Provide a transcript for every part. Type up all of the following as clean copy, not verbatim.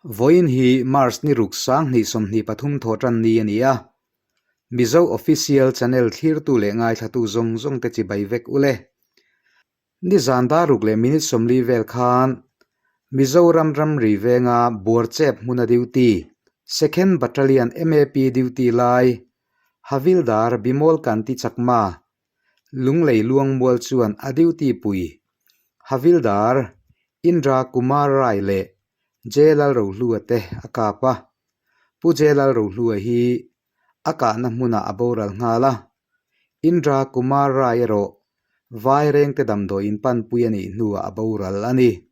Voin hi Mars ni ruksang ni som ni pathum thotan ni ania. Mizo official channel thir tu le ngai thatu zong zong te chi bai vek ule. Ni zanda ruk le minute somli vel khan. Mizo ram ram ri venga borchep muna duty. Second Battalion MAP duty lai. Havildar Bimol Kanti Chakma. Lunglei luang mual chuan a duty pui. Havildar Indra Kumar Rai le. Jelal ro hlua te akapa. Pu jelal ro hlua hi aka na muna aboral ngala. Indra Kumar Rai ro vai reng te damdo in pan puyani nuwa aboral ani.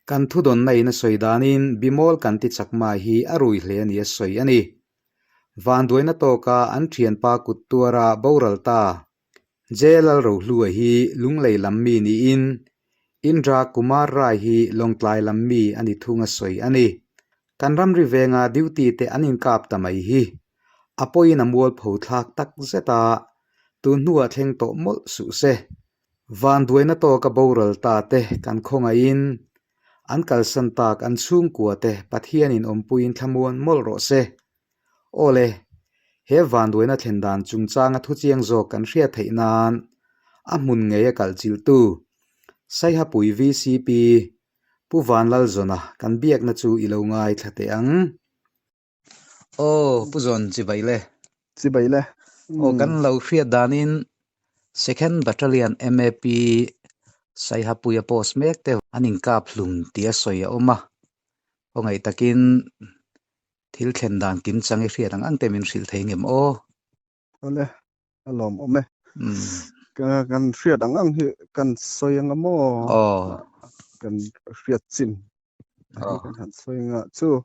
Kan thudon na ina soidanin Bimol Kanti Chakma hi arui hle ani soy ani. Vanduina toka an thian pa kutuara boral ta. Jelal ro hlua hi lunglei lammi ni in. Indra Kumar Rai hi longtlai lammi ani thunga soy ani. Kanram rivenga duty te anin kap tamai hi. Apoi na mual pho thak tak zeta. Tu nuwa thleng to mol su se. Vanduina toka boral ta te kan khonga in. An kalsan tak an chung kuwa te pathianin ompuin thamuan mol ro se. Ole, he vanduina thendan chungchanga thuchiang zo kan ria theinan. Amun ngaya kalchil tu. Sai hapui VCP. Pu vanlal zona kan biak na chu ilo ngai thate ang. Pu zon chibaile. Chibaile. Kan lau ria danin Second Battalion MAP sai hapuya post mek te aning kap hlum tia soya oma. Ngai takin thil thendan kin changi ria ang ang temin sil theingem o. Ole, alom ome. Kan ria ang hi kan soyang mo. Kan ria chin. Kan han soyang chu.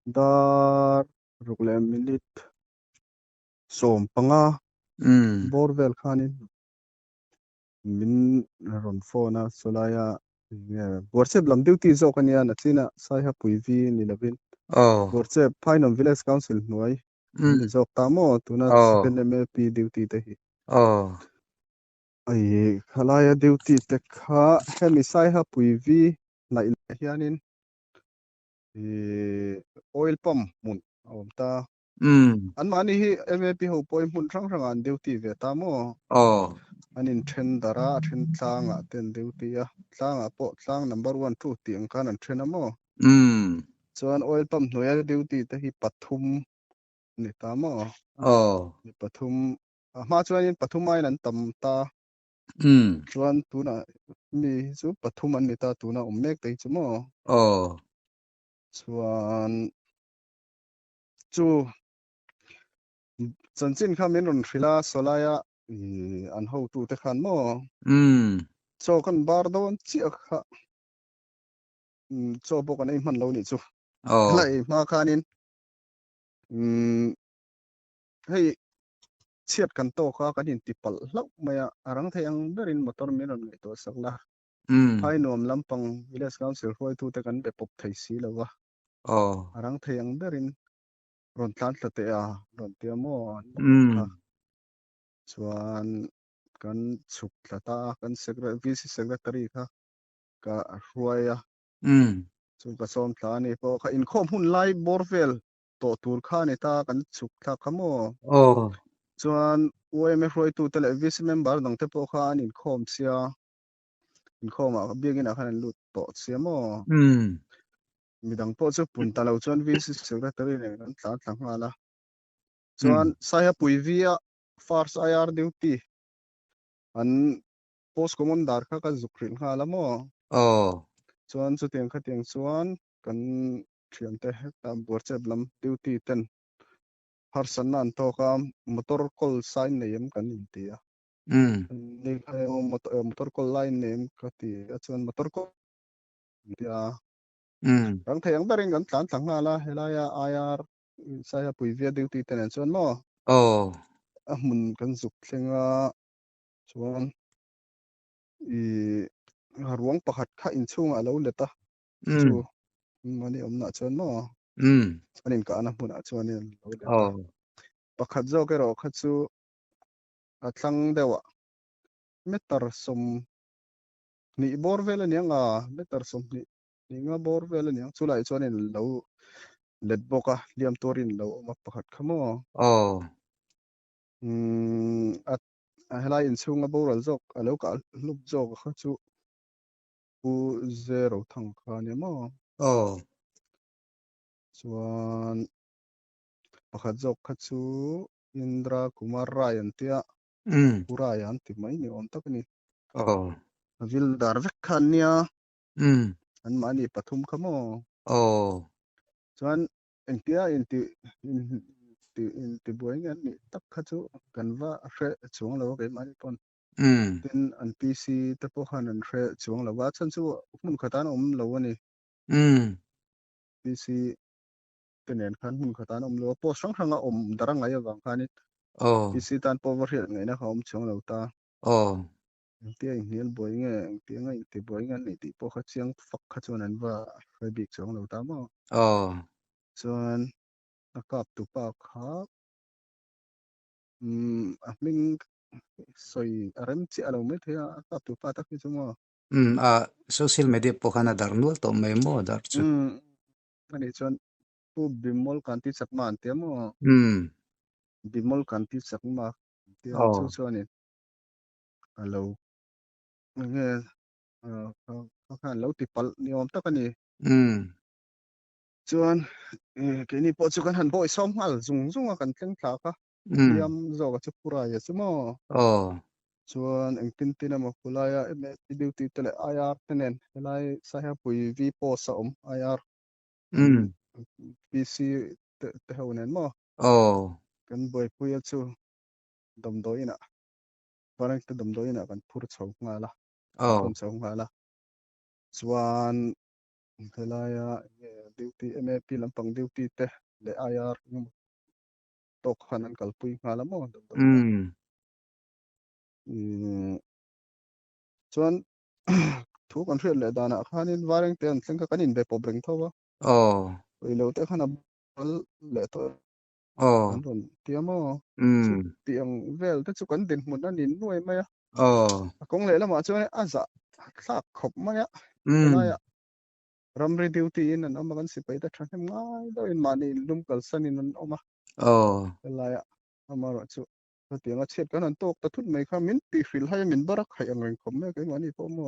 Dar rukle minute. Som panga. Borvel khanin. Min ron phone solaya. WhatsApp lam duty zo kanya na china sai hapui vi nilabin. WhatsApp Painom Village Council nuai. Ni zok tamo tuna second MAP duty te hi. Ai khalaya duty te kha hemi sai hapui vi na hianin oil pump mun awta an mani hi MAP ho point mun rang rang an duty ve tamo anin then dara then tlanga ten duty a tlanga po tlang number 1 2 tiang kan an then amo chuan oil pump noya duty te hi pathum ni tamo ni pathum ma chuan in pathum ai nan tam ta chuan tuna mi chu pathum an ni ta tuna ummek te chumo chuan chu chanchin kha min ron thrila solaya an ho tu te khan mo so kan bar don chi kha cho bo kan ei man lo ni chu lai ma khanin hei chiat kan to kha kan in tipal hlak maya arang theiang berin motor min ron ngai to sakla phai nom lampang village council hoi tu te kan be pop thei si lawa arang theiang berin ron tlan tlate a ron tiamo chuan kan chuk tlata kan VC secretary kha ka ruaya chu ka som tla ni po kha in khom hun lai borvel to tur kha ni ta kan chuk thla khamo chuan OMF roi tu tele VC member dang te po kha an in khom sia in khoma biagin a khan lut to siamo midang po chu pun talo chuan VC secretary ne kan tla ngala chuan saya pui via first IR duty an post commandar kha ka zukrin ngala mo chuan chu tiang kha tiang chuan kan thiam te ta WhatsApp lam duty ten har sanan to ka motor call sign name kan intia ni motor call line name ka ti chuan motor call intia rang thayang berin kan tlan ngala helaya IR saya pui via duty ten chuan mo mun kan zuk thlenga chuan ruang pakhat kha in chung alo leta chu mani omna chuan mo anin ka ana hmuna chuan in lo leta pakhat zo ke ro kha chu atlang dewa metar som ni borvel anianga metar som ni ninga borvel ni chu lai chuan in lo let boka liam torin lo ma pakhat khamo at helai in chunga boral jok alo ka lup jok kha chu pu zero thang kha ni mo chuan pakhat jok kha chu Indra Kumar Ryan tia Ryan ti mai ni om tak ni vil dar vek khan nia an mani pathum khamo chuan engtia inti buai ngan ni tak kha chu kanwa hre chung lo ke mani pon tin an PC te po khan an hre chung lo wa chan chu mun khatan om lo ani PC tenen khan mun khatan om lo po sang hanga om darang ai awang khanit PC tan po var hriat ngai na kha om chung lo ta engtia inhnial buai nge engtia ngai ti buai ngan ni ti po kha chiang fak kha chuan an wa hre bik chung lo ta mo chuan a kap tu pa kha a hming soi rem chi alo me thea a kap tu pa tak chu mo social media pokhana darnul to memo dar chu ani chuan pu bimol kan ti chakma an te mo bimol kan ti chakma tia chu chuan in alo nge khan lo ti pal ni om tak ani chuan ke ni po chu kan han boi som hal zung zung a kan tleng thla kha liam zo ka chu pura ya chu mo chuan eng tin tin ama kulaya eme duty tele IR tenen helai saha pui vi po sa om IR PC te honen mo kan boi pui chu dom doina parang te dom doina kan phur chho ngala phun chho ngala chuan helaya duty MAP lampang duty te le IR tok khanan kalpui ngala mo dom doina chuan thu kan hriat le dana khanin wareng te an thleng kan in be po breng thowa lo te khana bal le to an ron tiamo chu tiang vel te chu kan din mun an in nuai mai a kong le lama chuan aza thlak khop mai a helaya ramri duty in an amakan sipai ta thanem ngai lo in mani lum kal sanin an oma helaya amaro chu tianga chet kan an tok ta thut mai kha min ti hril hai min barak khai ang khom me ke mani po mo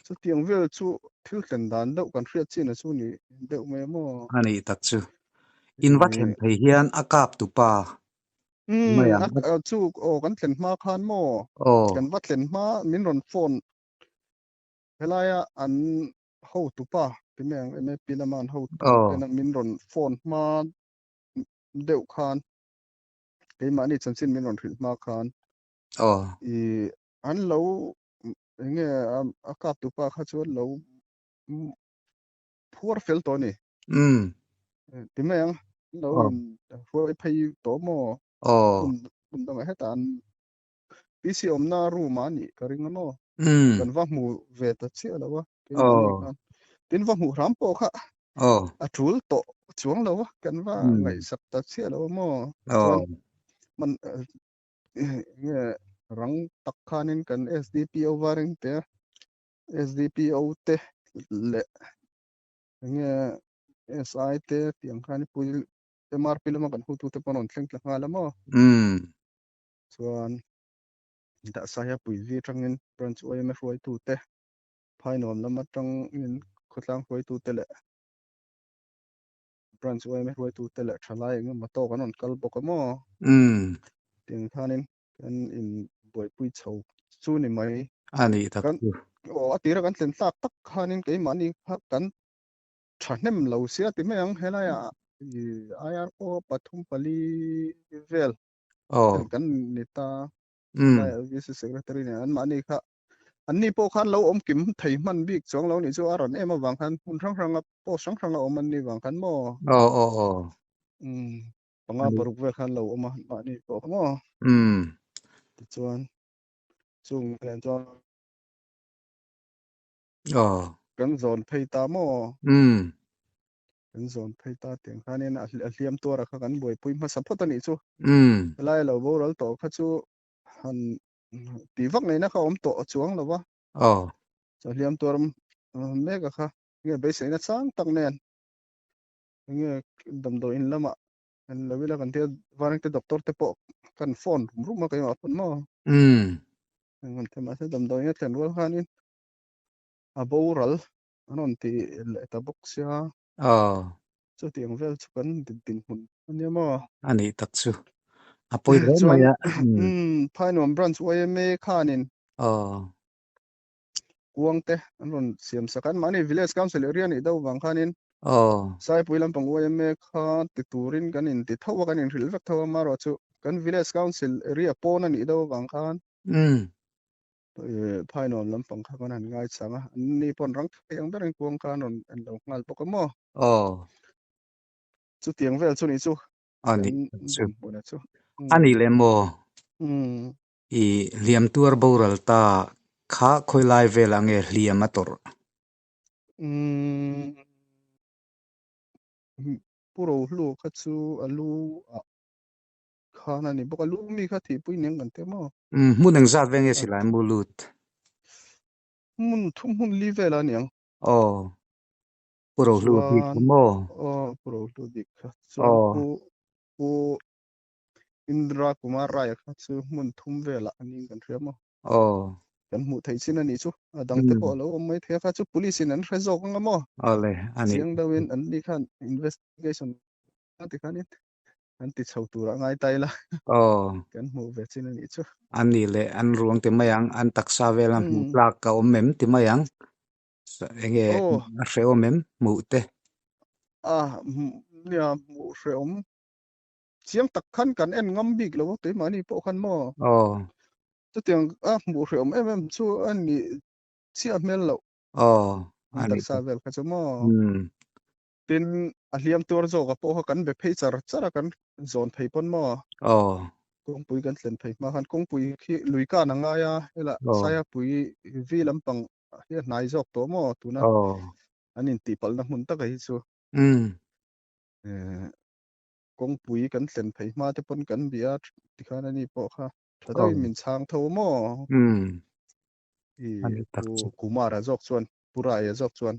chu tiang vel chu thil tlen dan deuh kan hriat chin a chu ni deuh mai mo ani tak chu in va thlem thei hian a kap tu pa maya chu kan tlen hma khan mo kan va tlen hma min ron phone helaya an ho tu pa timeng eme pilaman ho tu tena min ron phone hma deuh khan ke mani chanchin min ron hril hma khan i an lo nge a kap tu pa kha chu lo phuar fel to ni timeng lo in huai phei to mo kun dang hetan PC omna room ani karing mo kan va mu ve ta chi alawa ke mani khan tin va mu ram po kha a thul to chuang lo kan va ngai sak ta chi alawa mo chuan man nge rang tak khanin kan SDPO waring te SDPO te le nge SI te tiang khani pui MRP lama kan hutu te panon thleng tla ngala mo chuan da saya pui vi tangin branch OMF roi tu te phainom lama tang in khutlang roi tu te le branch OMF roi tu te le thalai nge mato kanon kal bok mo tiang khanin kan in boi pui chho chu ni mai ani tak kan atira kan tlen tak tak khanin ke mani kha kan thahnem lo sia ti meng helaya IR ko pathum pali vel kan nita lai vice secretary ne an mani kha anni po khan lo om kim thei man bik chong lo ni chu aron ema wang khan hun rang rang po sang rang om an ni wang khan mo panga paruk ve khan lo oma mani po mo chuan chung len chuan kan zon phei ta mo kan zon phei ta tiang khanin a hliam tor kha kan boi pui ma support ani chu lai lo bo ral to kha chu han ti vak nei na kha om to chuang lo wa so hliam tor mega kha nge be se na sang tak nen nge dam do in lama an lawila kan te warang te doctor te po kan phone rum ma kai ma pun mo ngan te ma se dam do ya ten wal khanin a boral anon ti le ta box ya chu tiang vel chu kan din din hun ania mo ani takchu apoi re chuan maya phainom branch OMA khanin oh kuangte anon siam sakan mani village council area ni do wang khanin oh sai puilam pang OMA kha ti turin kan in ti thawa kan in ril vek thawa maro chu kan village council area pon ani do wang khan phainom lam pang kha kan an ngai changa ni pon rang yang bereng kuang khan on an lo ngal pokamo oh chu tiang vel chu ni chu ani sian takchu bun bun chu ani le mo um i liam tur boral ta kha khoilai velange liam ator um puro lu kha chu alu khana ni boka lu mi kha thi pui neng kan te mo muneng zat venge silai mulut mun thum hun li vela niang oh puro lu hi chuan mo puro lu dik kha chuan oh pu Indra Kumar Raya kha chu mun thum vela anin kan riamo oh kan mu thei chin ani chu adang te po lo mai the kha chu police in an rezok nga mo ole ani chiang dawin an ni khan investigation ati khanin an ti chho tura ngai tai la oh kan mu ve chin ani chu ani le an ruang te mayang an taksa velam mu um plak ka omem ti mayang enge oh a hre omem mu te nia mu hreom chiang tak khan kan en ngam bik lo te mani po khan mo oh chu tiang mu hreom em chu an ni chia mel lo oh an ani taksa vel kha chu mo hmm tin a hliam tur zo ka po kan be phei chara kan zon phei pon mo oh kong pui kan tlen phei ma khan kong pui khi lui ka na nga ya hela oh saya pui vi lampang hi nai jok to mo tuna oh anin ti pal na mun ta kai chu kong pui kan tlen phei ma te pon kan bia ti khan ani po kha thadoi oh min chang tho mo i ani ku takchu kumara jok chuan pura ya jok chuan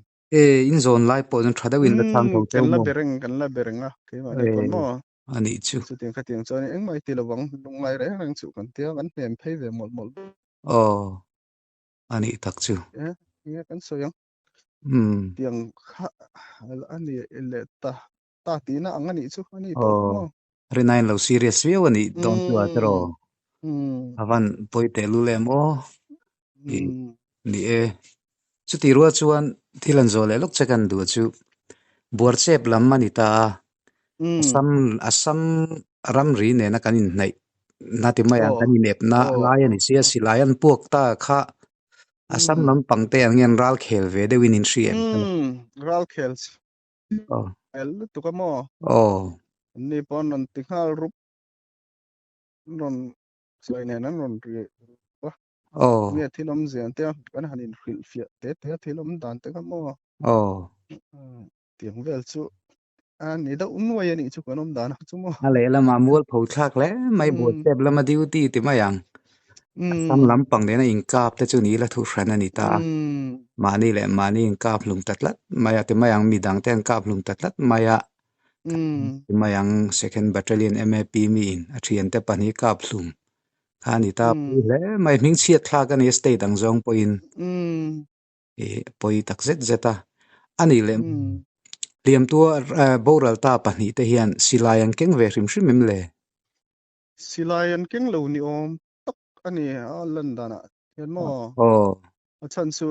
in zone lai po jong thada win da chang tho te mo kan la bereng a ke ma ni pon mo eh ani chu chu tiang kha tiang chuan eng mai ti lawang lung lai re rang chu kan tia kan hem phei ve mol mol oh ani takchu nge kan soyang hmm tiang kha ani le ta ti na angani chu ani po kha mo oh renain lo serious view ani don tu atro um um avan poite lu le mo i um ni e chu ti ruwa chuan thilan zo le lok chakan du chu buar chep lam mani ta um asam ram ri ne na kanin nai na ti maya oh kanin nep na oh lai ani oh sia oh silayan puak ta kha asam lam pangte angin ral khel ve de winin shriem ral khels oh el tu ka mo oh ni pon non ti khal rup non slai ne nan non ri wa nge oh thilom zian te kan hanin khil fia te thilom dan te ka mo oh tiang vel chu ni da unwai ani chu kanom dan chu mo ale la mamul phau thak le mai buat um chep lama duty ti mayang asam um lam pang de na in kap te chu ni la thu hran ani ta um mani le mani in kap lung tatlat maya ti mayang midang ten kap lung tatlat maya um ti mayang second battalion MAP mi in a thian te pani kap lung khani ta pui um le mai ming chiat thla kan state ang zong po in um e poi tak zet zeta ani le um liam tua boral ta pani te hian silayan keng ve hrim hrim mem le silayan keng lo ni om tak ani a lan dana ken mo oh a chan chu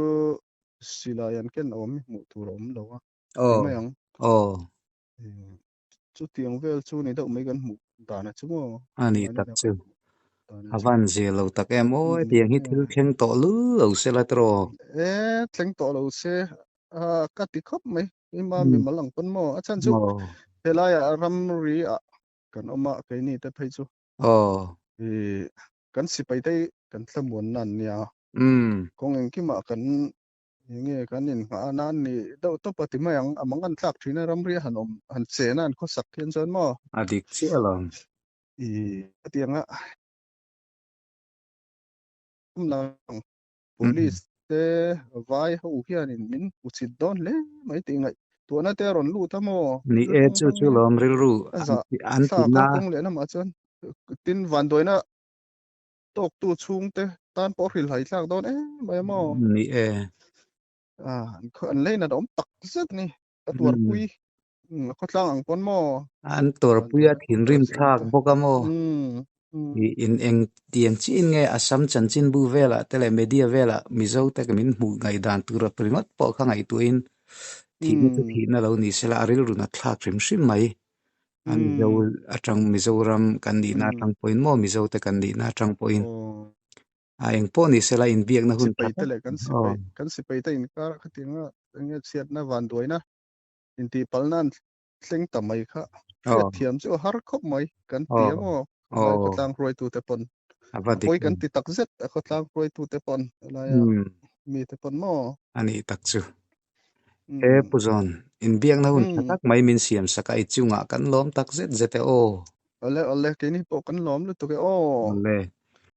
silayan ken om mu tur om lo a ke oh mayang oh chu tiang vel chu ni deuh mai kan hmu dana chu mo ani mani tak na chu kan hmu dana chu avan je lo tak em oi tiang hi thil yeah. thleng to lu lo se la tro thleng to lo se ka ti khop mai ima mi mm malang pon mo a chan chu oh helaya ram ri a kan oma ke ni te phei chu oh e kan si pai te kan thlamuan nan nia kong eng ki ma kan nge kan in nga nan ni do to pati mai ang amang an tlak thina ram ri hanom han che nan kho sak khian chon mo adik chialom i atianga lang mm police te vai ho hian in min uchit don le mai ti ngai tu na te ron lu ta mo ni e lung chu bang chu in lom ril ru aza an thla ti ka na kong le na ma chuan tin van doina tok tu chung te tan por hil hai thlak don mai mo ni e an le na dom tak zet ni atwar mm pui ko tlang ang pon mo an tor van puya doina thin ta rim chung thak te bokamo mm i in eng tiang chin nge asam chan chin bu vela tele media vela mizo te kamin mu ngai dan tura pringot po kha ngai tuin thi na chu thi mm na lo ni sela aril ru na thlak rim shim mai an zo mm atang mizoram kan di na tang point mo mizo te kan di na tang point oh a eng po ni sela in biak na hun sipai that te le oh kan sipai te in kar khatinga nge siat na van doina in ti palnan thleng tamai kha fiat oh thiam chu har khop mai kan oh tiamo lai ko oh tlang roi tu te pon avadik apoi kan ti tak zet ko tlang roi tu te pon lai mi te pon mo ani takchu he mm puzon in biak na hun mm thatak mai min siam saka i chunga kan lom tak zet zete o ole ole ke ni po kan lom lu tu ke o le